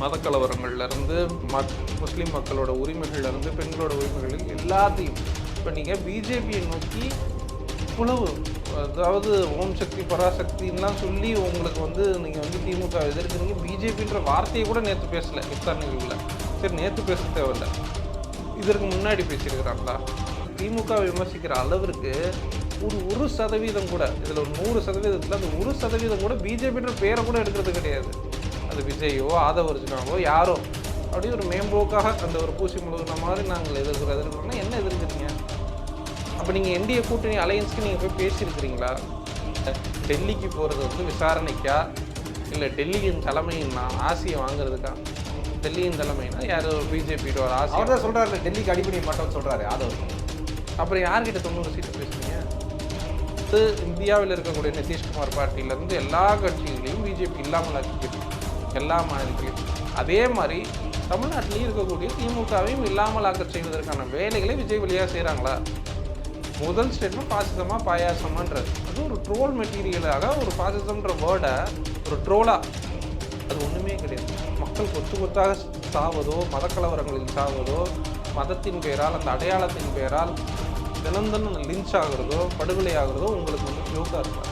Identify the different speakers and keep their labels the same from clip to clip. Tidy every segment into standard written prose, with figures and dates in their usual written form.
Speaker 1: மதக்கலவரங்கள்லேருந்து முஸ்லீம் மக்களோட உரிமைகள்லேருந்து பெண்களோட உரிமைகள் எல்லாத்தையும் இப்போ நீங்கள் பிஜேபியை நோக்கி இவ்வளவு, அதாவது ஓம் சக்தி பராசக்தின்லாம் சொல்லி உங்களுக்கு வந்து நீங்கள் வந்து திமுக எதிர்க்கிறீங்க. பிஜேபின்ற வார்த்தையை கூட நேற்று பேசலை இஃப்தார் நிகழ்வில். சரி, நேற்று பேச தேவையில்லை, இதற்கு முன்னாடி பேசியிருக்கிறாங்களா? திமுக விமர்சிக்கிற அளவிற்கு ஒரு சதவீதம் கூட, இதில் ஒரு 100%, அந்த 1% கூட பிஜேபின்ற பேரை கூட எடுக்கிறது கிடையாது. அது விஜயோ ஆதவர்ஜுனாவோ யாரோ அப்படியே ஒரு மேம்போக்காக அந்த ஒரு பூசி முழுகின மாதிரி நாங்கள் எதிர்க்கிறோம்னா என்ன எதிர்க்கிறீங்க? அப்போ நீங்கள் என்டிஏ கூட்டணி அலையன்ஸ்க்கு நீங்கள் போய் பேசியிருக்கிறீங்களா? டெல்லிக்கு போகிறது வந்து விசாரணைக்கா, இல்லை டெல்லியின் தலைமையின் ஆசையை வாங்குறதுக்கா? டெல்லியின் தலைமைனா யார்? பிஜேபியோட ஒரு ஆசை.
Speaker 2: அவர் தான் சொல்கிறாரு டெல்லிக்கு அடிப்படை மாட்டோம்னு சொல்கிறாரு ஆதவர்.
Speaker 1: அப்புறம் யார்கிட்ட 90 சீட்டு பேசுறீங்க? இந்தியாவில் இருக்கக்கூடிய நிதிஷ்குமார் பார்ட்டியிலேருந்து எல்லா கட்சிகளையும் பிஜேபி இல்லாமல் ஆக்கிக்கிட்டு எல்லா மாநிலங்களையும், அதே மாதிரி தமிழ்நாட்டிலையும் இருக்கக்கூடிய திமுகவையும் இல்லாமல் ஆக்க செய்வதற்கான வேலைகளை விஜய் வழியாக செய்கிறாங்களா? முதல் ஸ்டேட்மெண்ட் பாசிசமா பாயாசமான்றது, அது ஒரு ட்ரோல் மெட்டீரியலாக ஒரு பாசிசம்ன்ற வேர்டை ஒரு ட்ரோலாக, அது ஒன்றுமே கிடையாது. மக்கள் கொத்து கொத்தாக சாவதோ, மதக்கலவரங்களில் சாவதோ, மதத்தின் பெயரால் அந்த அடையாளத்தின் பெயரால் தினம் தினம் லிஞ்ச் ஆகிறதோ படுகொலை ஆகிறதோ உங்களுக்கு வந்து ஜோக்காக இருக்கும்.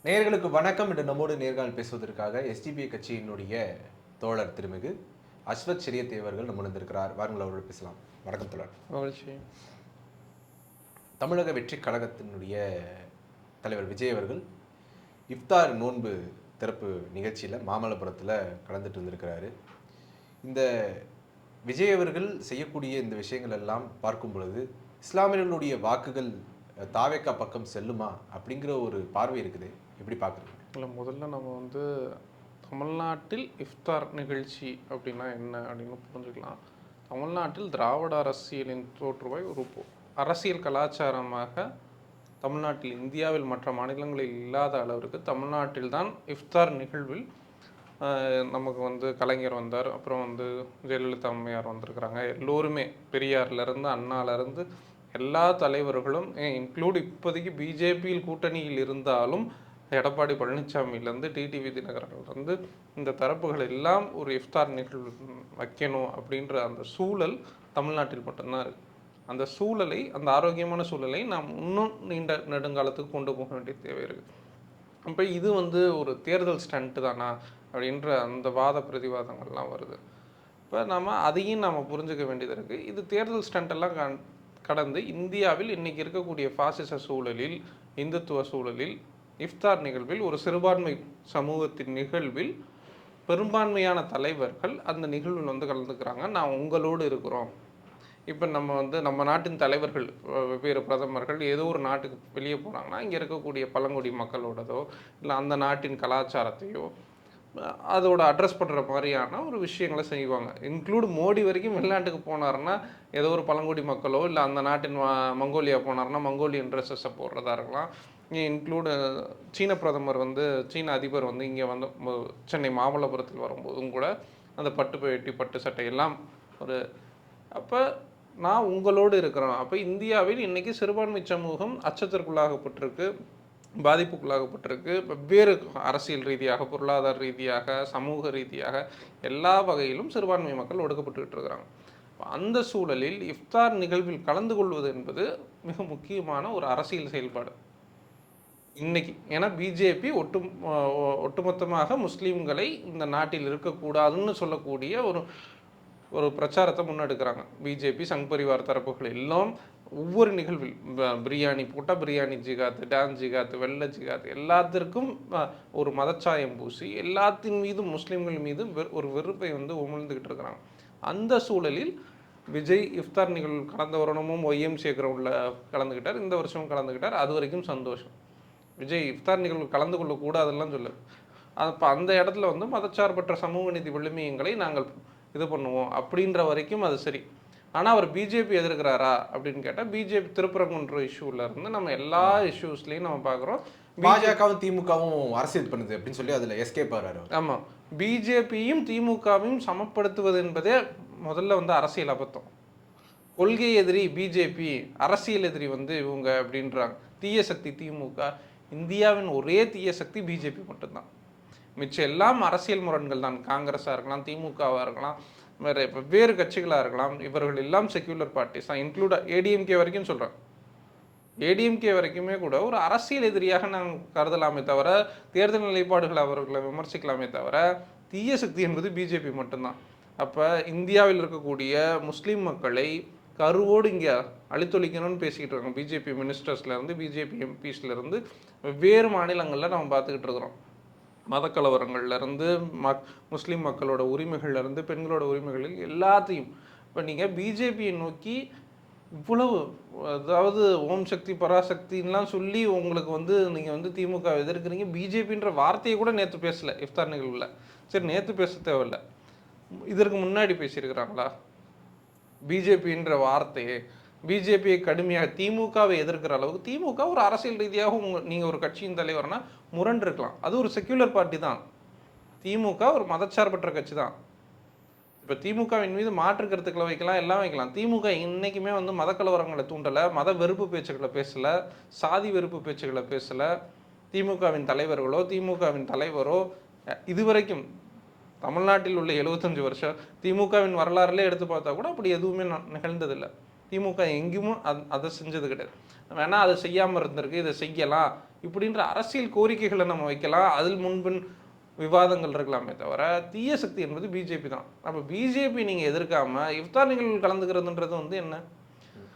Speaker 2: நேயர்களுக்கு வணக்கம். என்று நம்மோடு நேர்காணல் பேசுவதற்காக எஸ்டிபி கட்சியினுடைய தோழர் திருமிகு அஸ்வத் ஷரியத் அவர்கள் நம்ம வந்திருக்கிறார். வாருங்கள், அவரோடு பேசலாம். வணக்கம் தோழர். தமிழக வெற்றி கழகத்தினுடைய தலைவர் விஜய் அவர்கள் இஃப்தார் நோன்பு திறப்பு நிகழ்ச்சியில் மாமல்லபுரத்தில் கலந்துட்டு வந்திருக்கிறாரு. இந்த விஜய் அவர்கள் செய்யக்கூடிய இந்த விஷயங்கள் எல்லாம் பார்க்கும் பொழுது இஸ்லாமியர்களுடைய வாக்குகள் தாவேக்கா பக்கம் செல்லுமா அப்படிங்கிற ஒரு பார்வை இருக்குது. எப்படி பார்க்குறீங்க?
Speaker 1: இல்லை, முதல்ல நம்ம வந்து தமிழ்நாட்டில் இஃப்தார் நிகழ்ச்சி அப்படின்னா என்ன அப்படின்னு புரிஞ்சுக்கலாம். தமிழ்நாட்டில் திராவிட அரசியலின் தோற்றுவாய் ஒரு அரசியல் கலாச்சாரமாக தமிழ்நாட்டில், இந்தியாவில் மற்ற மாநிலங்களில் இல்லாத அளவிற்கு தமிழ்நாட்டில் தான் இஃப்தார் நிகழ்வில் நமக்கு வந்து கலைஞர் வந்தார், அப்புறம் வந்து ஜெயலலிதா அம்மையார் வந்திருக்கிறாங்க. எல்லோருமே பெரியார்லேருந்து அண்ணாலேருந்து எல்லா தலைவர்களும், இன்க்ளூட் இப்போதைக்கு பிஜேபியில் கூட்டணியில் இருந்தாலும் எடப்பாடி பழனிசாமியிலேருந்து டிடிவி தினகரன்லேருந்து இந்த தரப்புகள் எல்லாம் ஒரு இஃப்தார் நிகழ்வு வைக்கணும் அப்படின்ற அந்த சூழல் தமிழ்நாட்டில் மட்டும்தான் இருக்குது. அந்த சூழலை, அந்த ஆரோக்கியமான சூழலை நாம் இன்னும் நீண்ட நெடுங்காலத்துக்கு கொண்டு போக வேண்டிய தேவை இருக்குது. இப்போ இது வந்து ஒரு தேர்தல் ஸ்டண்ட்டு தானா அப்படின்ற அந்த வாத பிரதிவாதங்கள்லாம் வருது. இப்போ அதையும் நாம் புரிஞ்சுக்க வேண்டியது இருக்குது. இது தேர்தல் ஸ்டண்டெல்லாம் கடந்து இந்தியாவில் இன்றைக்கி இருக்கக்கூடிய பாசிச சூழலில், இந்துத்துவ சூழலில், இஃப்தார் நிகழ்வில், ஒரு சிறுபான்மை சமூகத்தின் நிகழ்வில் பெரும்பான்மையான தலைவர்கள் அந்த நிகழ்வில் வந்து கலந்துக்கிறாங்க. நான் உங்களோடு இருக்கிறோம். இப்போ நம்ம நாட்டின் தலைவர்கள், வெவ்வேறு பிரதமர்கள் ஏதோ ஒரு நாட்டுக்கு வெளியே போகிறாங்கன்னா இங்கே இருக்கக்கூடிய பழங்குடி மக்களோடதோ இல்லை அந்த நாட்டின் கலாச்சாரத்தையோ அதோட அட்ரஸ் பண்ணுற மாதிரியான ஒரு விஷயங்களை செய்வாங்க. இன்க்ளூட் மோடி வரைக்கும் வெளிநாட்டுக்கு போனார்னா ஏதோ ஒரு பழங்குடி மக்களோ இல்லை அந்த நாட்டின் மங்கோலியா போனார்னா மங்கோலியன் ட்ரெஸ்ஸஸை போடுறதா இருக்கலாம். இங்கே இன்க்ளூடு சீன பிரதமர் வந்து, சீன அதிபர் வந்து இங்கே வந்து சென்னை மாமல்லபுரத்தில் வரும்போதும் கூட அந்த பட்டு வேட்டி பட்டு சட்டை எல்லாம் ஒரு, அப்போ நான் உங்களோடு இருக்கிறேன். அப்போ இந்தியாவில் இன்றைக்கி சிறுபான்மை சமூகம் அச்சத்திற்குள்ளாகப்பட்டிருக்கு, பாதிப்புக்குள்ளாகப்பட்டிருக்கு. வெவ்வேறு அரசியல் ரீதியாக, பொருளாதார ரீதியாக, சமூக ரீதியாக எல்லா வகையிலும் சிறுபான்மை மக்கள் ஒடுக்கப்பட்டுக்கிட்டு இருக்கிறாங்க. அந்த சூழலில் இஃப்தார் நிகழ்வில் கலந்து கொள்வது என்பது மிக முக்கியமான ஒரு அரசியல் செயல்பாடு இன்னைக்கு. ஏன்னா பிஜேபி ஒட்டுமொத்தமாக முஸ்லீம்களை இந்த நாட்டில் இருக்கக்கூடாதுன்னு சொல்லக்கூடிய ஒரு பிரச்சாரத்தை முன்னெடுக்கிறாங்க. பிஜேபி, சங் பரிவார் தரப்புகள் எல்லாம் ஒவ்வொரு நிகழ்வில் பிரியாணி போட்டால் பிரியாணி ஜிகாத்து, டான்ஸ் ஜிகாத்து, வெள்ளை ஜிகாத்து, எல்லாத்திற்கும் ஒரு மதச்சாயம் பூசி எல்லாத்தின் மீதும் முஸ்லீம்கள் மீது ஒரு வெறுப்பை வந்து உமிழ்ந்துக்கிட்டு இருக்கிறாங்க. அந்த சூழலில் விஜய் இஃப்தார் நிகழ்வு கடந்த வருடமும் ஒய்எம்சி கிரவுண்டில் கலந்துக்கிட்டார், இந்த வருஷமும் கலந்துக்கிட்டார். அது வரைக்கும் சந்தோஷம். விஜய் இஃப்தார் நிகழ்வு கலந்து கொள்ளக்கூடாதுலாம் சொல்லு. அப்போ அந்த இடத்துல வந்து மதச்சார்பற்ற சமூக நீதி விழுமியங்களை நாங்கள் இது பண்ணுவோம் அப்படின்ற வரைக்கும் அது சரி. ஆனால் அவர் பிஜேபி எதிர்க்கிறாரா அப்படின்னு கேட்டால், பிஜேபி திருப்பரங்குன்ற இஷ்யூவில் இருந்து நம்ம எல்லா இஷ்யூஸ்லையும் நம்ம பார்க்குறோம்.
Speaker 2: பாஜகவும் திமுகவும் அரசியல் பண்ணுது அப்படின்னு சொல்லி அதில் எஸ்கேப் ஆகிறாரு.
Speaker 1: ஆமாம், பிஜேபியும் திமுகவையும் சமப்படுத்துவது என்பதே முதல்ல வந்து அரசியல் அபத்தம். கொள்கை எதிரி பிஜேபி, அரசியல் எதிரி வந்து இவங்க அப்படின்றாங்க. தீய சக்தி திமுக. இந்தியாவின் ஒரே தீய சக்தி பிஜேபி மட்டும்தான். மிச்சம் எல்லாம் அரசியல் முரண்கள் தான். காங்கிரஸாக இருக்கலாம், திமுகவாக இருக்கலாம், வேறு வெவ்வேறு கட்சிகளாக இருக்கலாம். இவர்கள் எல்லாம் செக்யூலர் பார்ட்டிஸ் தான். இன்க்ளூட் ஏடிஎம்கே வரைக்கும் சொல்கிறேன். ஏடிஎம்கே வரைக்குமே கூட ஒரு அரசியல் எதிரியாக நாங்கள் கருதலாமே தவிர, தேர்தல் நிலைப்பாடுகளை அவர்களை விமர்சிக்கலாமே தவிர, தீய சக்தி என்பது பிஜேபி மட்டும்தான். அப்போ இந்தியாவில் இருக்கக்கூடிய முஸ்லீம் மக்களை கருவோடு இங்கே அழித்தொழிக்கணும்னு பேசிக்கிட்டு இருக்காங்க. பிஜேபி மினிஸ்டர்ஸ்லேருந்து, பிஜேபி எம்பிஸ்லேருந்து, வெவ்வேறு மாநிலங்களில் நம்ம பார்த்துக்கிட்டு இருக்கிறோம். மதக்கலவரங்கள்லேருந்து, முஸ்லீம் மக்களோட உரிமைகள்லேருந்து, பெண்களோட உரிமைகளில் எல்லாத்தையும். இப்போ நீங்கள் பிஜேபியை நோக்கி இவ்வளவு, அதாவது ஓம் சக்தி பராசக்தின்லாம் சொல்லி உங்களுக்கு நீங்கள் திமுக எதிர்க்கிறீங்க. பிஜேபின்ற வார்த்தையை கூட நேற்று பேசலை இஃப்தார் நிகழ்வில். சரி, நேற்று பேச தேவையில்லை, இதற்கு முன்னாடி பேசியிருக்கிறாங்களா? பிஜேபின்ற வார்த்தையே, பிஜேபியை கடுமையாக திமுகவை எதிர்க்கிற அளவுக்கு, திமுக ஒரு அரசியல் ரீதியாக நீங்கள் ஒரு கட்சியின் தலைவர்னா முரண்டு இருக்கலாம். அது ஒரு செக்யூலர் பார்ட்டி தான். திமுக ஒரு மதச்சார்பற்ற கட்சி தான். இப்போ திமுகவின் மீது மாற்று கருத்துக்களை வைக்கலாம், எல்லாம் வைக்கலாம். திமுக இன்னைக்குமே மதக்கலவரங்களை தூண்டலை, மத வெறுப்பு பேச்சுக்களை பேசலை, சாதி வெறுப்பு பேச்சுக்களை பேசலை. திமுகவின் தலைவர்களோ திமுகவின் தலைவரோ இதுவரைக்கும் தமிழ்நாட்டில் உள்ள 75 வருஷம் திமுகவின் வரலாறுல எடுத்து பார்த்தா கூட அப்படி எதுவுமே நிகழ்ந்ததில்லை. திமுக எங்கேயும் அதை செஞ்சது கிடையாது. வேணா அதை செய்யாமல் இருந்திருக்கு, இதை செய்யலாம் இப்படின்ற அரசியல் கோரிக்கைகளை நம்ம வைக்கலாம், அதில் முன்பின் விவாதங்கள் இருக்கலாமே தவிர, தீய சக்தி என்பது பிஜேபி தான். அப்போ பிஜேபி நீங்கள் எதிர்க்காம இஃப்தார் நிகழ்வில் கலந்துக்கிறதுன்றது என்ன?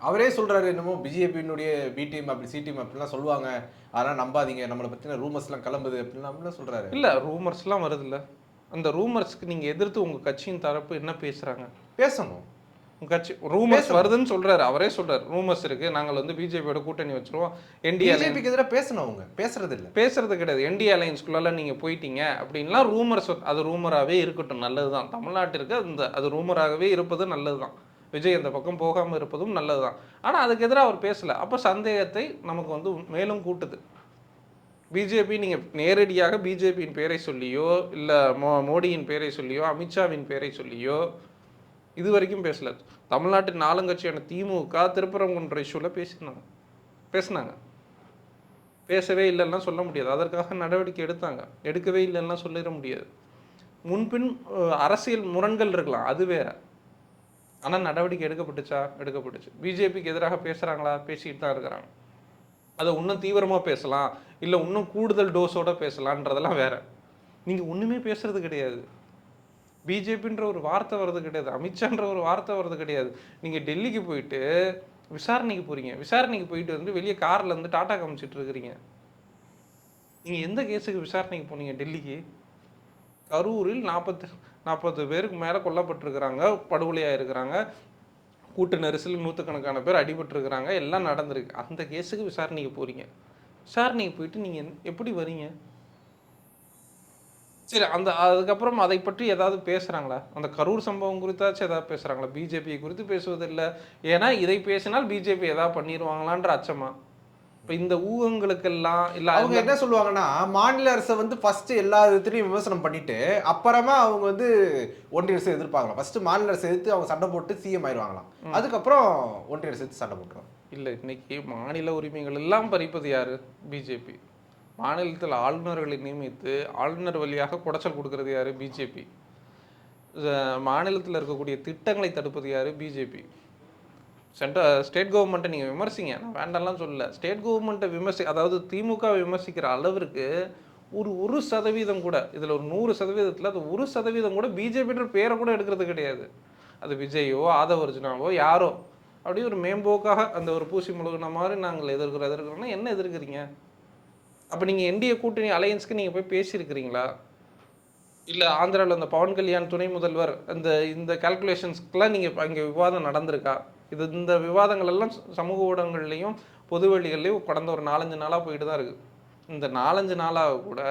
Speaker 2: அவரே சொல்றாரு, என்னமோ பிஜேபியினுடைய பி டீம் அப்படி சி டீம் அப்படிலாம் சொல்லுவாங்க, அதெல்லாம் நம்பாதீங்க, நம்மளை பற்றின ரூமர்ஸ்லாம் கிளம்புது அப்படின்லாம் சொல்றாரு.
Speaker 1: இல்லை, ரூமர்ஸ்லாம் வருது இல்லை. அந்த ரூமர்ஸ்க்கு நீங்கள் எதிர்த்து உங்கள் கட்சியின் தரப்பு என்ன பேசுகிறாங்க?
Speaker 2: பேசணும்.
Speaker 1: உங்கள் கட்சி ரூமர்ஸ் வருதுன்னு சொல்கிறாரு, அவரே சொல்கிறார். ரூமர்ஸ் இருக்குது, நாங்கள் பிஜேபியோட கூட்டணி வச்சுருவோம்,
Speaker 2: பிஜேபிக்கு எதிராக பேசணும். அவங்க பேசுறது இல்லை,
Speaker 1: பேசுறது கிடையாது. என்டிஏ அலையன்ஸ்குள்ள நீங்கள் போயிட்டீங்க அப்படின்லாம் ரூமர்ஸ், அது ரூமராகவே இருக்கட்டும், நல்லது தான். தமிழ்நாட்டிற்கு அது ரூமராகவே இருப்பது நல்லது தான். விஜய் அந்த பக்கம் போகாமல் இருப்பதும் நல்லது தான். ஆனால் அதுக்கு எதிராக அவர் பேசலை. அப்போ சந்தேகத்தை நமக்கு மேலும் கூட்டுது. பிஜேபி நீங்கள் நேரடியாக பிஜேபியின் பேரை சொல்லியோ, இல்லை மோடியின் பேரை சொல்லியோ, அமித்ஷாவின் பேரை சொல்லியோ இது வரைக்கும் பேசல. தமிழ்நாட்டின் ஆளுங்கட்சியான திமுக திருப்பரங்குன்ற இஷ்யூவில் பேசினாங்க. பேசவே இல்லைன்னா சொல்ல முடியாது. அதற்காக நடவடிக்கை எடுக்கவே இல்லைன்னா சொல்லிட முடியாது. முன்பின் அரசியல் முரண்கள் இருக்கலாம், அது வேற. ஆனால் நடவடிக்கை எடுக்கப்பட்டுச்சு. பிஜேபிக்கு எதிராக பேசுகிறாங்களா? பேசிக்கிட்டு தான் இருக்கிறாங்க. அதை இன்னும் தீவிரமாக பேசலாம், இல்லை இன்னும் கூடுதல் டோஸோட பேசலான்றதெல்லாம் வேற. நீங்கள் ஒன்றுமே பேசுறது கிடையாது. பிஜேபின்ற ஒரு வார்த்தை வர்றது கிடையாது, அமித்ஷான்ற ஒரு வார்த்தை வர்றது கிடையாது. நீங்கள் டெல்லிக்கு போயிட்டு விசாரணைக்கு போகிறீங்க, விசாரணைக்கு போயிட்டு வெளியே காரில் டாட்டா காமிச்சிட்டு இருக்கிறீங்க. நீங்கள் எந்த கேஸுக்கு விசாரணைக்கு போனீங்க? டெல்லிக்கு. கரூரில் 40 பேருக்கு மேலே கொல்லப்பட்டிருக்கிறாங்க, படுகொலையாக இருக்கிறாங்க, கூட்டு நெரிசல், நூற்றுக்கணக்கான பேர் அடிபட்டிருக்கிறாங்க, எல்லாம் நடந்திருக்கு. அந்த கேஸுக்கு விசாரணைக்கு போகிறீங்க. விசாரணைக்கு போயிட்டு நீங்கள் எப்படி வரீங்க? சரி, அதுக்கப்புறம் அதை பற்றி ஏதாவது பேசுகிறாங்களா? அந்த கரூர் சம்பவம் குறித்தாச்சும் ஏதாவது பேசுகிறாங்களா? பிஜேபியை குறித்து பேசுவதில்லை. ஏன்னா இதை பேசினால் பிஜேபி ஏதாவது பண்ணிடுவாங்களான்ற அச்சமா? இப்போ இந்த ஊகங்களுக்கெல்லாம் இல்லை.
Speaker 2: அவங்க என்ன சொல்லுவாங்கன்னா, மாநில அரசை ஃபர்ஸ்ட் எல்லா விதத்திலையும் விமர்சனம் பண்ணிட்டு அப்புறமா அவங்க ஒன்றிய அரசு எதிர்ப்பாங்களாம். ஃபர்ஸ்ட் மாநில அரசு எதிர்த்து அவங்க சண்டை போட்டு சிஎம் ஆயிடுவாங்களாம், அதுக்கப்புறம் ஒன்றிய அரசு எடுத்து சண்டை போட்டுருவாங்க.
Speaker 1: இல்லை, இன்னைக்கு மாநில உரிமைகள் எல்லாம் பறிப்பது யாரு? பிஜேபி. மாநிலத்தில் ஆளுநர்களை நியமித்து ஆளுநர் வழியாக குடைச்சல் கொடுக்கறது யாரு? பிஜேபி. மாநிலத்தில் இருக்கக்கூடிய திட்டங்களை தடுப்பது யாரு? பிஜேபி. ஸ்டேட் கவர்மெண்ட்டை நீங்கள் விமர்சிங்க, நான் வேண்டாம்லாம் சொல்லல. ஸ்டேட் கவர்மெண்ட்டை அதாவது திமுக விமர்சிக்கிற அளவிற்கு ஒரு 1% கூட, இதில் ஒரு 100%, அது 1% கூட பிஜேபின்ற பேரை கூட எடுக்கிறது கிடையாது. அது விஜயோ ஆதவர்ஜுனாவோ யாரோ அப்படியே ஒரு மேம்போக்காக அந்த ஒரு பூசி முழுகின மாதிரி நாங்கள் எதிர்க்கிறோன்னா என்ன எதிர்க்கிறீங்க? அப்போ நீங்கள் என்டிஏ கூட்டணி அலையன்ஸ்க்கு நீங்கள் போய் பேசியிருக்கிறீங்களா? இல்லை ஆந்திராவில் அந்த பவன் கல்யாண் துணை முதல்வர் இந்த கால்குலேஷன்ஸ்க்கெலாம் நீங்கள் அங்கே விவாதம் நடந்திருக்கா? இந்த விவாதங்கள் எல்லாம் சமூக ஊடகங்கள்லையும் பொதுவெளிகள்லையும் கடந்த ஒரு 4-5 நாளாக போயிட்டு தான் இருக்குது. இந்த 4-5 நாளாக கூட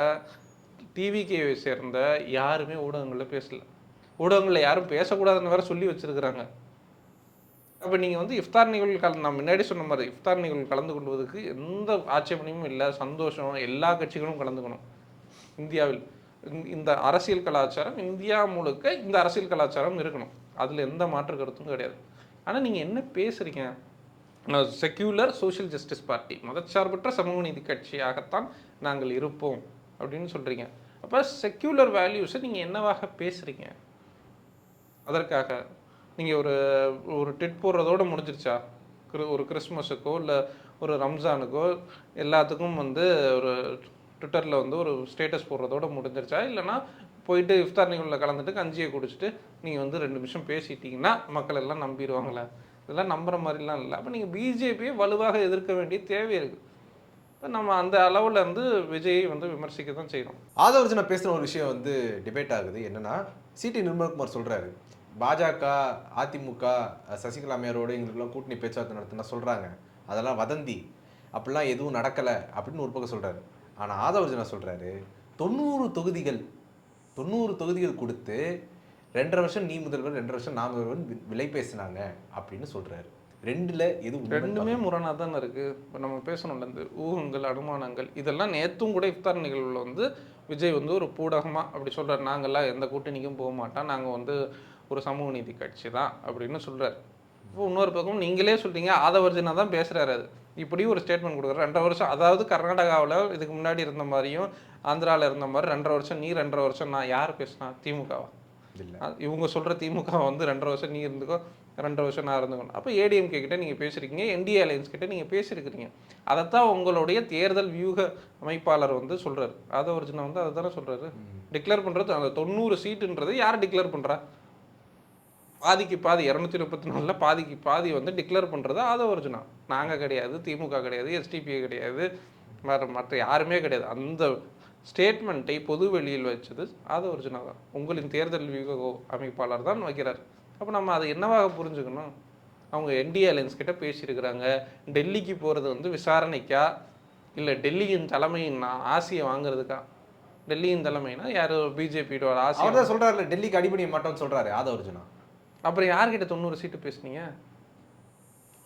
Speaker 1: டிவிகேவை சேர்ந்த யாருமே ஊடகங்களில் பேசலை. ஊடகங்களில் யாரும் பேசக்கூடாதுன்னு வேற சொல்லி வச்சுருக்கிறாங்க. அப்போ நீங்கள் இஃப்தார் நிகழ்வு நான் முன்னாடி சொன்ன மாதிரி இஃப்தார் நிகழ்வு கலந்து கொள்வதற்கு எந்த ஆட்சேபனையும் இல்லை. சந்தோஷம், எல்லா கட்சிகளும் கலந்துக்கணும். இந்தியாவில் இந்த அரசியல் கலாச்சாரம், இந்தியா முழுக்க இந்த அரசியல் கலாச்சாரம் இருக்கணும், அதில் எந்த மாற்று கருத்தும் கிடையாது. ஆனால் நீங்கள் என்ன பேசுகிறீங்க? செக்யூலர் சோஷியல் ஜஸ்டிஸ் பார்ட்டி, மதச்சார்பற்ற சமூக நீதி கட்சியாகத்தான் நாங்கள் இருப்போம் அப்படின்னு சொல்கிறீங்க. அப்போ செக்யூலர் வேல்யூஸை நீங்கள் என்னவாக பேசுகிறீங்க? அதற்காக நீங்கள் ஒரு ஒரு ட்விட் போடுறதோடு முடிஞ்சிருச்சா? ஒரு கிறிஸ்மஸுக்கோ இல்லை ஒரு ரம்ஜானுக்கோ எல்லாத்துக்கும் வந்து ஒரு ட்விட்டரில் வந்து ஒரு ஸ்டேட்டஸ் போடுறதோடு முடிஞ்சிருச்சா? இல்லைனா போயிட்டு இஃப்தார் நிகழ்வில் கலந்துட்டு கஞ்சியை குடிச்சிட்டு நீங்கள் வந்து 2 நிமிஷம் பேசிட்டீங்கன்னா மக்கள் எல்லாம் நம்பிடுவாங்களே? இதெல்லாம் நம்புகிற மாதிரிலாம் இல்லை. அப்போ நீங்கள் பிஜேபியை வலுவாக எதிர்க்க வேண்டிய தேவை இருக்குது. இப்போ நம்ம அந்த அளவில் வந்து விஜயை வந்து விமர்சிக்க தான் செய்யணும்.
Speaker 2: ஆதவர்ஜனா பேசின ஒரு விஷயம் வந்து டிபேட் ஆகுது. என்னன்னா, சிடி நிர்மல்குமார் சொல்றாரு, பாஜக, அதிமுக, சசிகலா அம்மையாரோடு எங்களுக்குலாம் கூட்டணி பேச்சுவார்த்தை நடத்தினா சொல்றாங்க, அதெல்லாம் வதந்தி, அப்படிலாம் எதுவும் நடக்கல அப்படின்னு ஒரு பக்கம் சொல்றாரு. ஆனால் ஆதவர்ஜனா சொல்றாரு, 90 தொகுதிகள் கொடுத்து 2.5 வருஷம் நீ முதல்வர், 2.5 வருஷம் நான் முதல்வர் விலை பேசினாங்க அப்படின்னு சொல்றாரு. ரெண்டுமே
Speaker 1: முரணாக தானே இருக்குது. இப்போ நம்ம பேசணும்ல, இந்த ஊகங்கள், அனுமானங்கள், இதெல்லாம் நேற்றும் கூட இஃப்தார் நிகழ்வில் வந்து விஜய் வந்து ஒரு பூடகமாக அப்படி சொல்கிறார். நாங்கள்லாம் எந்த கூட்டணிக்கும் போக மாட்டோம், நாங்கள் வந்து ஒரு சமூக நீதி கட்சி தான் அப்படின்னு சொல்கிறார். இப்போ இன்னொரு பக்கம் நீங்களே சொல்கிறீங்க, ஆதவர்ஜனா தான் பேசுகிறாரு. அது இப்படி ஒரு ஸ்டேட்மெண்ட் கொடுக்குறாரு. 2.5 வருஷம், அதாவது கர்நாடகாவில் இதுக்கு முன்னாடி இருந்த மாதிரியும் ஆந்திராவில் இருந்த மாதிரி 2.5 வருஷம் நீ 2.5 வருஷம் நான், யார் பேசினா? திமுகவா? இல்லை, இவங்க சொல்கிற திமுக வந்து 2.5 வருஷம் நீ இருந்துக்கோ, 2.5 வருஷம் நான் இருந்துக்கணும். அப்போ ஏடிஎம்கே கிட்ட நீங்கள் பேசியிருக்கீங்க, என்டிஏ அலையன்ஸ் கிட்ட நீங்கள் பேசியிருக்கிறீங்க. அதைத்தான் உங்களுடைய தேர்தல் வியூக அமைப்பாளர் வந்து சொல்கிறார். ஆதவர்ஜனா வந்து அதை தானே சொல்கிறாரு. டிக்ளேர் பண்ணுறது அந்த 90 சீட்டுன்றது யார் டிக்ளேர் பண்ணுறா? பாதிக்கு பாதி 234 பாதிக்கு பாதி வந்து டிக்ளேர் பண்ணுறது ஆதவர்ஜனா. நாங்கள் கிடையாது, திமுக கிடையாது, எஸ்டிபிஐ கிடையாது, மற்ற யாருமே கிடையாது. அந்த ஸ்டேட்மெண்ட்டை பொது வெளியில் வச்சது ஆதவர்ஜனா தான். உங்களின் தேர்தல் வியூக அமைப்பாளர் தான் வைக்கிறார். அப்போ நம்ம அதை என்னவாக புரிஞ்சுக்கணும்? அவங்க என்டிஏ அலையன்ஸ் கிட்ட பேசியிருக்கிறாங்க. டெல்லிக்கு போகிறது வந்து விசாரணைக்கா, இல்லை டெல்லியின் தலைமையின் ஆசையை வாங்குறதுக்கா? டெல்லியின் தலைமைனா யார்? பிஜேபியோட ஆசை.
Speaker 2: அவர் தான் சொல்கிறாரு, டெல்லிக்கு அடிபணிய மாட்டோம்னு சொல்கிறாரு ஆதவர்ஜனா.
Speaker 1: அப்புறம் யார்கிட்ட 90 சீட்டு பேசுனீங்க?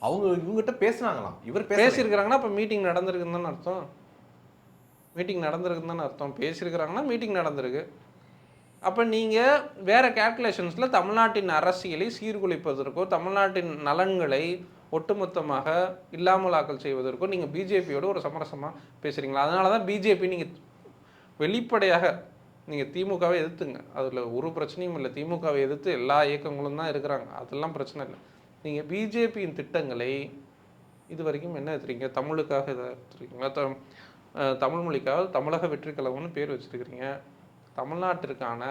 Speaker 2: அவங்க இவங்ககிட்ட பேசுனாங்களாம். இவர்
Speaker 1: பேசியிருக்கிறாங்கன்னா அப்போ மீட்டிங் நடந்திருக்குன்னு தானே அர்த்தம். மீட்டிங் நடந்திருக்குன்னு தானே அர்த்தம். பேசியிருக்கிறாங்கன்னா மீட்டிங் நடந்திருக்கு. அப்போ நீங்கள் வேறு கேல்குலேஷன்ஸில் தமிழ்நாட்டின் அரசியலை சீர்குலைப்பதற்கோ, தமிழ்நாட்டின் நலன்களை ஒட்டுமொத்தமாக இல்லாமலாக்கல் செய்வதற்கோ நீங்கள் பிஜேபியோட ஒரு சமரசமாக பேசுகிறீங்களா? அதனால தான் பிஜேபி நீங்கள் வெளிப்படையாக நீங்கள் திமுகவை எதிர்த்துங்க, அதில் ஒரு பிரச்சனையும் இல்லை. திமுகவை எதிர்த்து எல்லா இயக்கங்களும் தான் இருக்கிறாங்க, அதெல்லாம் பிரச்சனை இல்லை. நீங்கள் பிஜேபியின் திட்டங்களை இது வரைக்கும் என்ன எடுத்துறீங்க? தமிழுக்காக இதை எடுத்துருக்கீங்களா? தமிழ் மொழிக்காக தமிழக வெற்றி கழகம்னு பேர் வச்சுருக்கிறீங்க. தமிழ்நாட்டிற்கான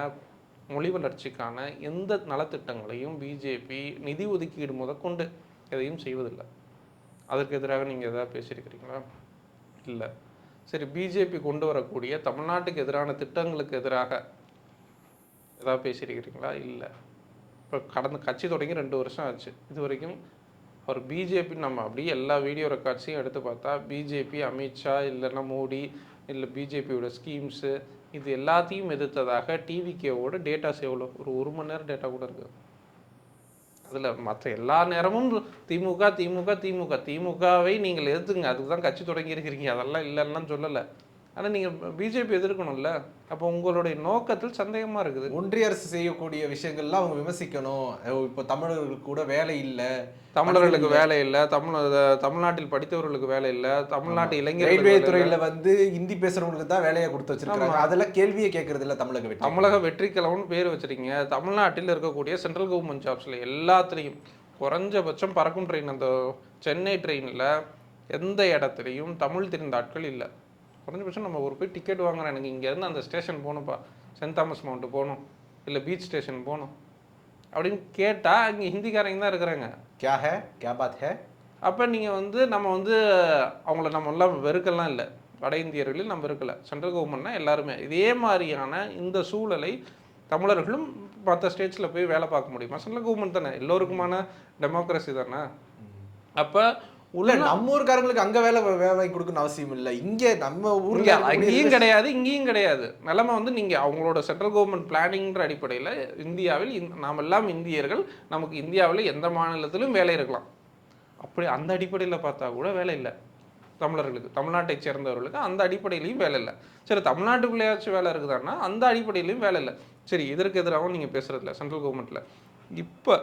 Speaker 1: மொழி வளர்ச்சிக்கான எந்த நலத்திட்டங்களையும் பிஜேபி நிதி ஒதுக்கீடு முதற்கொண்டு எதையும் செய்வதில்லை. அதற்கு எதிராக நீங்கள் எதாவது பேசியிருக்கிறீங்களா? இல்லை. சரி, பிஜேபி கொண்டு வரக்கூடிய தமிழ்நாட்டுக்கு எதிரான திட்டங்களுக்கு எதிராக ஏதாவது பேசியிருக்கிறீங்களா? இல்லை. இப்போ கடந்த கட்சி தொடங்கி 2 வருஷம் ஆச்சு. இது வரைக்கும் அவர் பிஜேபி, நம்ம அப்படியே எல்லா வீடியோ ரெக்கார்ட்ஸையும் எடுத்து பார்த்தா பிஜேபி, அமித்ஷா, இல்லைன்னா மோடி, இல்லை பிஜேபியோட ஸ்கீம்ஸு, இது எல்லாத்தையும் எதிர்த்ததாக டிவிகேவோட டேட்டாஸ் எவ்வளோ? ஒரு 1 மணி நேரம் டேட்டா கூட இருக்குது. அதில் மற்ற எல்லா நேரமும் திமுக திமுக திமுக திமுகவை நீங்கள் எதிர்த்துங்க, அதுக்கு தான் கட்சி தொடங்கி இருக்கிறீங்க, அதெல்லாம் இல்லைன்னு சொல்லலை. ஆனால் நீங்கள் பிஜேபி எதிர்க்கணும்ல. அப்போ உங்களுடைய நோக்கத்தில் சந்தேகமாக இருக்குது.
Speaker 2: ஒன்றிய அரசு செய்யக்கூடிய விஷயங்கள்லாம் அவங்க விமர்சிக்கணும். இப்போ தமிழர்களுக்கு கூட வேலை இல்லை,
Speaker 1: தமிழர்களுக்கு வேலை இல்லை, தமிழ்நாட்டில் படித்தவர்களுக்கு வேலை இல்லை, தமிழ்நாட்டு இளைஞர்
Speaker 2: ரயில்வே துறையில் வந்து ஹிந்தி பேசுகிறவங்களுக்கு தான் வேலையை கொடுத்து வச்சிருக்காங்க. அதெல்லாம் கேள்வியே கேட்கறது இல்லை.
Speaker 1: தமிழக வெற்றி கழகம்னு பேர் வச்சிருக்கீங்க. தமிழ்நாட்டில் இருக்கக்கூடிய சென்ட்ரல் கவர்மெண்ட் ஜாப்ஸில் எல்லாத்துலேயும் குறைஞ்சபட்சம் பறக்கும் ட்ரெயின், அந்த சென்னை ட்ரெயினில் எந்த இடத்துலையும் தமிழ் தெரிந்த ஆட்கள் இல்லை. குறைஞ்சபட்சம் நம்ம ஒரு போய் டிக்கெட் வாங்குறேன், எனக்கு இங்கேருந்து அந்த ஸ்டேஷன் போகணும்ப்பா, சென்ட் தாமஸ் மவுண்ட்டு போகணும், இல்லை பீச் ஸ்டேஷன் போகணும் அப்படின்னு கேட்டால் இங்கே ஹிந்திக்காரங்க தான் இருக்கிறாங்க.
Speaker 2: கே பாத் ஹே.
Speaker 1: அப்போ நீங்கள் வந்து நம்ம வந்து அவங்கள நம்ம எல்லாம் வெறுக்கலாம் இல்லை, வட இந்தியர்களில் நம்ம இருக்கலை, சென்ட்ரல் கவர்மெண்ட்னா எல்லாருமே. இதே மாதிரியான இந்த சூழலை தமிழர்களும் மற்ற ஸ்டேட்ஸில் போய் வேலை பார்க்க முடியுமா? சென்ட்ரல் கவர்மெண்ட் தானே, எல்லோருக்குமான டெமோக்ரஸி தானே. அப்போ
Speaker 2: உள்ள நம்ம ஊருக்காரங்களுக்கு அங்கே வேலை கொடுக்கணும்னு அவசியம் இல்லை. இங்கே நம்ம ஊரில்
Speaker 1: அங்கேயும் கிடையாது, இங்கேயும் கிடையாது. நிலைமை வந்து நீங்கள் அவங்களோட சென்ட்ரல் கவர்மெண்ட் பிளானிங்கிற அடிப்படையில் இந்தியாவில் நாம் எல்லாம் இந்தியர்கள், நமக்கு இந்தியாவில் எந்த மாநிலத்திலும் வேலை இருக்கலாம். அப்படி அந்த அடிப்படையில் பார்த்தா கூட வேலை இல்லை தமிழர்களுக்கு, தமிழ்நாட்டை சேர்ந்தவர்களுக்கு அந்த அடிப்படையிலையும் வேலை இல்லை. சரி, தமிழ்நாட்டுக்குள்ளேயாச்சும் வேலை இருக்குதான்னா அந்த அடிப்படையிலையும் வேலை இல்லை. சரி, இதற்கு எதிராகவும் நீங்கள் பேசுகிறதில்ல சென்ட்ரல் கவர்மெண்ட்டில். இப்போ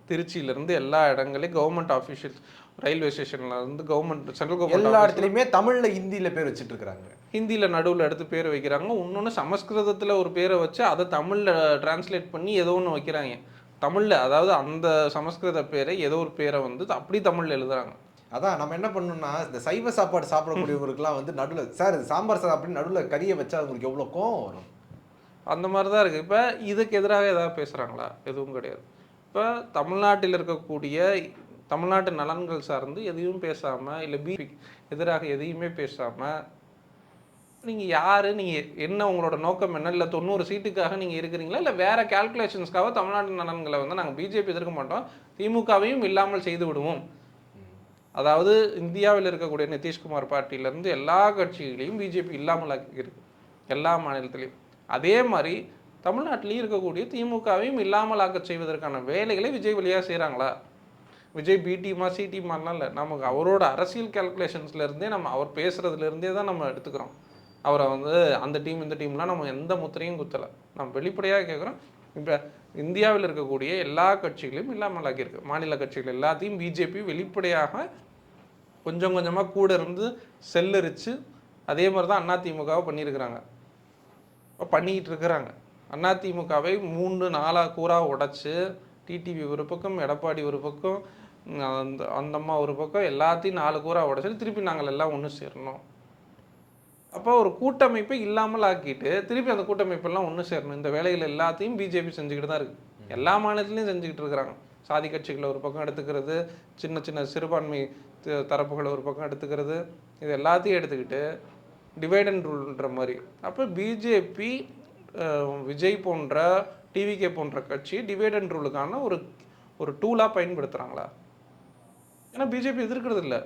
Speaker 1: திருச்சியிலேருந்து எல்லா இடங்களையும் கவர்மெண்ட் ஆஃபீஷியல்ஸ், ரயில்வே ஸ்டேஷன்ல இருந்து கவர்மெண்ட், சென்ட்ரல் கவர்மெண்ட்
Speaker 2: எல்லா இடத்துலையுமே தமிழில் ஹிந்தியில் பேர் வச்சுட்டு இருக்கிறாங்க.
Speaker 1: ஹிந்தியில் நடுவில் எடுத்து பேர் வைக்கிறாங்க. இன்னொன்று சமஸ்கிருதத்தில் ஒரு பேரை வச்சு அதை தமிழில் டிரான்ஸ்லேட் பண்ணி ஏதோ ஒன்று வைக்கிறாங்க. தமிழில், அதாவது அந்த சமஸ்கிருத பேரை ஏதோ ஒரு பேரை வந்து அப்படி தமிழில் எழுதுறாங்க.
Speaker 2: அதான் நம்ம என்ன பண்ணணும்னா, இந்த சைவ சாப்பாடு சாப்பிடக்கூடியவங்களுக்குலாம் வந்து நடுவில் சார் சாம்பார் சார் அப்படின்னு நடுவில் கறியை வச்சா அவங்களுக்கு எவ்வளோ கோவம் வரும்.
Speaker 1: அந்த மாதிரி தான் இருக்குது. இப்போ இதுக்கு எதிராக ஏதாவது பேசுகிறாங்களா? எதுவும் கிடையாது. இப்போ தமிழ்நாட்டில் இருக்கக்கூடிய தமிழ்நாட்டு நலன்கள் சார்ந்து எதையும் பேசாமல், இல்லை எதிராக எதையுமே பேசாமல், நீங்கள் யார், நீங்கள் என்ன, உங்களோட நோக்கம் என்ன, இல்லை 90 சீட்டுக்காக நீங்கள் இருக்கிறீங்களா, இல்லை வேறு கால்குலேஷன்ஸ்க்காக தமிழ்நாட்டு நலன்களை வந்து நாங்கள் பிஜேபி எதிர்க்க மாட்டோம், திமுகவையும் இல்லாமல் செய்து விடுவோம். அதாவது இந்தியாவில் இருக்கக்கூடிய நிதிஷ்குமார் பார்ட்டியிலேருந்து எல்லா கட்சிகளையும் பிஜேபி இல்லாமல் ஆக்கியிருக்கு, எல்லா மாநிலத்திலையும். அதே மாதிரி தமிழ்நாட்டிலையும் இருக்கக்கூடிய திமுகவையும் இல்லாமல் ஆக்க செய்வதற்கான வேலைகளை விஜய் வழியாக செய்கிறாங்களா? விஜய் பி டீமா சி டீமாலாம் இல்லை, நமக்கு அவரோட அரசியல் கால்குலேஷன்ஸ்லேருந்தே நம்ம அவர் பேசுகிறதுலேருந்தே தான் நம்ம எடுத்துக்கிறோம். அவரை வந்து அந்த டீம் இந்த டீம்லாம் நம்ம எந்த முத்திரையும் குத்தலை. நம்ம வெளிப்படையாக கேட்குறோம். இப்போ இந்தியாவில் இருக்கக்கூடிய எல்லா கட்சிகளையும் இல்லாமல் ஆக்கியிருக்கு. மாநில கட்சிகள் எல்லாத்தையும் பிஜேபி வெளிப்படையாக கொஞ்சம் கொஞ்சமாக கூட இருந்து செல்லரிச்சு அதே மாதிரி தான் அதிமுகவை பண்ணியிருக்கிறாங்க, பண்ணிக்கிட்டு இருக்கிறாங்க. அதிமுகவை 3-4 கூறாக உடைச்சு, டிடிவி ஒரு பக்கம், எடப்பாடி ஒரு பக்கம், அந்த அம்மா ஒரு பக்கம், எல்லாத்தையும் 4 கூறாக உடைச்சிட்டு திருப்பி நாங்கள் எல்லாம் ஒன்று சேரணும். அப்போ ஒரு கூட்டமைப்பை இல்லாமல் ஆக்கிட்டு திருப்பி அந்த கூட்டமைப்பெல்லாம் ஒன்று சேரணும். இந்த வேலைகள் எல்லாத்தையும் பிஜேபி செஞ்சுக்கிட்டு தான் இருக்குது. எல்லா மாநிலத்திலையும் செஞ்சுக்கிட்டு இருக்கிறாங்க. சாதி கட்சிகளை ஒரு பக்கம் எடுத்துக்கிறது, சின்ன சின்ன சிறுபான்மை தரப்புகளை ஒரு பக்கம் எடுத்துக்கிறது, இது எல்லாத்தையும் எடுத்துக்கிட்டு டிவைட் அண்ட் ரூல்ன்ற மாதிரி. அப்போ பிஜேபி விஜய் போன்ற டிவிகே போன்ற கட்சி டிவைட் அண்ட் ரூலுக்கான ஒரு டூலாக பயன்படுத்துகிறாங்களா? ஏன்னா பிஜேபி எதிர்க்கிறது இல்லை.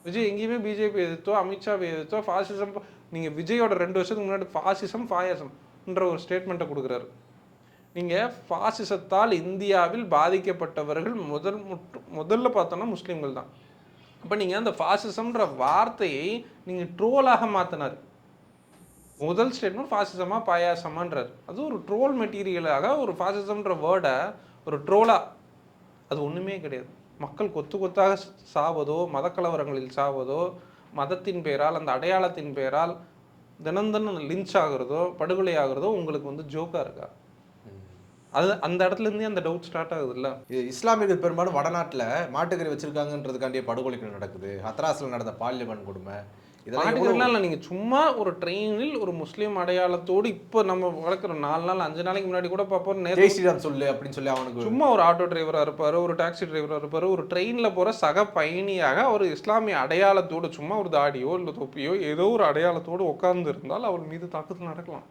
Speaker 1: விஜய் எங்கேயுமே பிஜேபி எதிர்த்தோ, அமித்ஷாவை எதிர்த்தோ, ஃபாசிசம், நீங்கள் விஜயோட 2 வருஷத்துக்கு முன்னாடி ஃபாசிசம் ஃபாயசம்ன்ற ஒரு ஸ்டேட்மெண்ட்டை கொடுக்குறாரு. நீங்கள் ஃபாசிசத்தால் இந்தியாவில் பாதிக்கப்பட்டவர்கள் முதல்ல பார்த்தோன்னா முஸ்லீம்கள் தான். அப்போ நீங்கள் அந்த ஃபாசிசம்ன்ற வார்த்தையை நீங்கள் ட்ரோலாக மாற்றினார். முதல் ஸ்டேட்மெண்ட் ஃபாசிசமாக பாயாசமான்றார். அது ஒரு ட்ரோல் மெட்டீரியலாக ஒரு ஃபாசிசம்ன்ற வேர்டை ஒரு ட்ரோலாக, அது ஒன்றுமே கிடையாது. மக்கள் கொத்து கொத்தாக சாவதோ, மதக்கலவரங்களில் சாவதோ, மதத்தின் பெயரால், அந்த அடையாளத்தின் பெயரால் தினம் லிஞ்ச் ஆகுறதோ, படுகொலை ஆகுறதோ உங்களுக்கு வந்து ஜோக்காக இருக்கா? அது அந்த இடத்துலேருந்தே அந்த டவுட் ஸ்டார்ட் ஆகுது. இல்லை,
Speaker 2: இஸ்லாமியர்கள் பெரும்பாலும் வடநாட்டில் மாட்டுக்கறி வச்சிருக்காங்கன்றதுக்காண்டிய படுகொலைகள் நடக்குது. ஹத்ராஸில் நடந்த பாலியல் கொடுமை,
Speaker 1: மாட்டுக்கறிலாம் இல்லை. நீங்கள் சும்மா ஒரு ட்ரெயினில் ஒரு முஸ்லீம் அடையாளத்தோடு இப்போ நம்ம வளர்க்குற 4 நாள் 5 நாளைக்கு முன்னாடி கூட பார்ப்போம்.
Speaker 2: ஜெய் ஸ்ரீராம் சொல்லு அப்படின்னு சொல்லி அவனுக்கு
Speaker 1: சும்மா ஒரு ஆட்டோ டிரைவராக இருப்பார், ஒரு டாக்ஸி டிரைவராக இருப்பார், ஒரு ட்ரெயினில் போகிற சக பயணியாக ஒரு இஸ்லாமிய அடையாளத்தோடு, சும்மா ஒரு தாடியோ இல்லை தொப்பியோ ஏதோ ஒரு அடையாளத்தோடு உட்கார்ந்து இருந்தால் அவர் மீது தாக்குதல் நடக்கலாம்.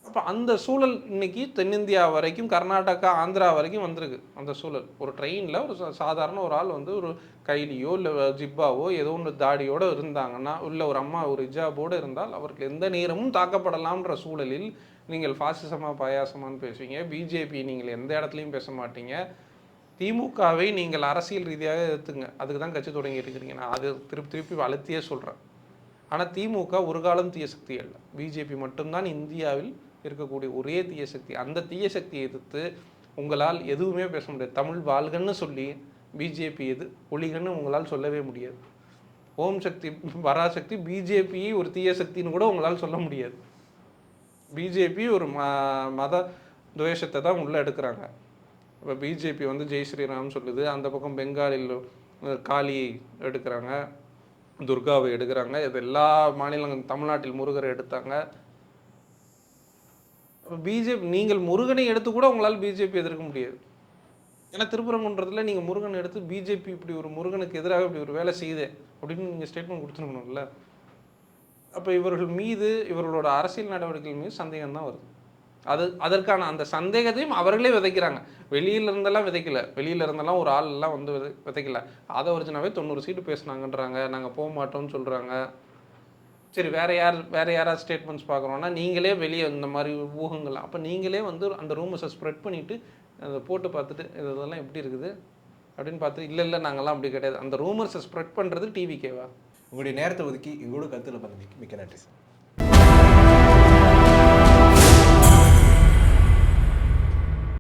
Speaker 1: அப்போ அந்த சூழல் இன்னைக்கு தென்னிந்தியா வரைக்கும், கர்நாடகா, ஆந்திரா வரைக்கும் வந்திருக்கு. அந்த சூழல் ஒரு ட்ரெயினில் ஒரு சாதாரண ஒரு ஆள் வந்து ஒரு கைலியோ இல்லை ஜிப்பாவோ ஏதோ ஒன்று தாடியோடு இருந்தாங்கன்னா, இல்லை ஒரு அம்மா ஒரு ஹிஜாபோடு இருந்தால் அவருக்கு எந்த நேரமும் தாக்கப்படலாம்ன்ற சூழலில் நீங்கள் ஃபாசிசமாக பாயாசமானு பேசுவீங்க. பிஜேபி நீங்கள் எந்த இடத்துலையும் பேச மாட்டீங்க. திமுகவை நீங்கள் அரசியல் ரீதியாக எதிர்த்துங்க, அதுக்கு தான் கட்சி தொடங்கி இருக்கிறீங்க. நான் அது திருப்பி அழுத்தியே சொல்கிறேன். ஆனால் திமுக ஒரு காலம் தீய சக்தி அல்ல. பிஜேபி மட்டும்தான் இந்தியாவில் இருக்கக்கூடிய ஒரே தீய சக்தி. அந்த தீய சக்தியை எதிர்த்து உங்களால் எதுவுமே பேச முடியாது. தமிழ் வாழ்கன்னு சொல்லி பிஜேபி ஒளிகன்னு உங்களால் சொல்லவே முடியாது. ஓம் சக்தி பராசக்தி பிஜேபியை ஒரு தீய சக்தின்னு கூட உங்களால் சொல்ல முடியாது. பிஜேபி ஒரு மத துவேஷத்தை தான் உள்ளே எடுக்கிறாங்க. இப்போ பிஜேபி வந்து ஜெய் ஸ்ரீராம் சொல்லுது, அந்த பக்கம் பெங்காலில் காளியை எடுக்கிறாங்க, துர்காவை எடுக்கிறாங்க. இது எல்லா மாநிலங்கள், தமிழ்நாட்டில் முருகரை எடுத்தாங்க. பிஜேபி நீங்கள் முருகனை எடுத்து கூட உங்களால் பிஜேபி எதிர்க்க முடியாது. ஏன்னா திருப்பரங்குன்றத்தில் நீங்கள் முருகனை எடுத்து பிஜேபி இப்படி ஒரு முருகனுக்கு எதிராக இப்படி ஒரு வேலை செய்யுது அப்படின்னு நீங்கள் ஸ்டேட்மெண்ட் கொடுத்துருக்கணும்ல. அப்போ இவர்கள் மீது, இவர்களோட அரசியல் நடவடிக்கைகள் மீது சந்தேகம் தான் வருது. அதற்கான அந்த சந்தேகத்தையும் அவர்களே விதைக்கிறாங்க. வெளியில இருந்தெல்லாம் விதைக்கல, வெளியில இருந்தெல்லாம் ஒரு ஆள் எல்லாம் வந்து விதைக்கல. அதை ஒரிஜினாவே 90 சீட்டு பேசுனாங்கன்றாங்க, நாங்கள் போக மாட்டோம்னு சொல்கிறாங்க. சரி, வேறு யாராவது ஸ்டேட்மெண்ட்ஸ் பார்க்குறோன்னா நீங்களே வெளியே இந்த மாதிரி ஊகங்கள், அப்போ நீங்களே வந்து அந்த ரூமர்ஸை ஸ்ப்ரெட் பண்ணிவிட்டு அதை போட்டு பார்த்துட்டு இதெல்லாம் எப்படி இருக்குது அப்படின்னு பார்த்து, இல்லை நாங்கள்லாம் அப்படி கிடையாது, அந்த ரூமர்ஸை ஸ்ப்ரெட் பண்ணுறது டிவிகேவா?
Speaker 2: உங்களுடைய நேரத்தை ஒதுக்கி எங்களோட கருத்தில் பண்ணதுக்கு மிக்க நன்றி சார்.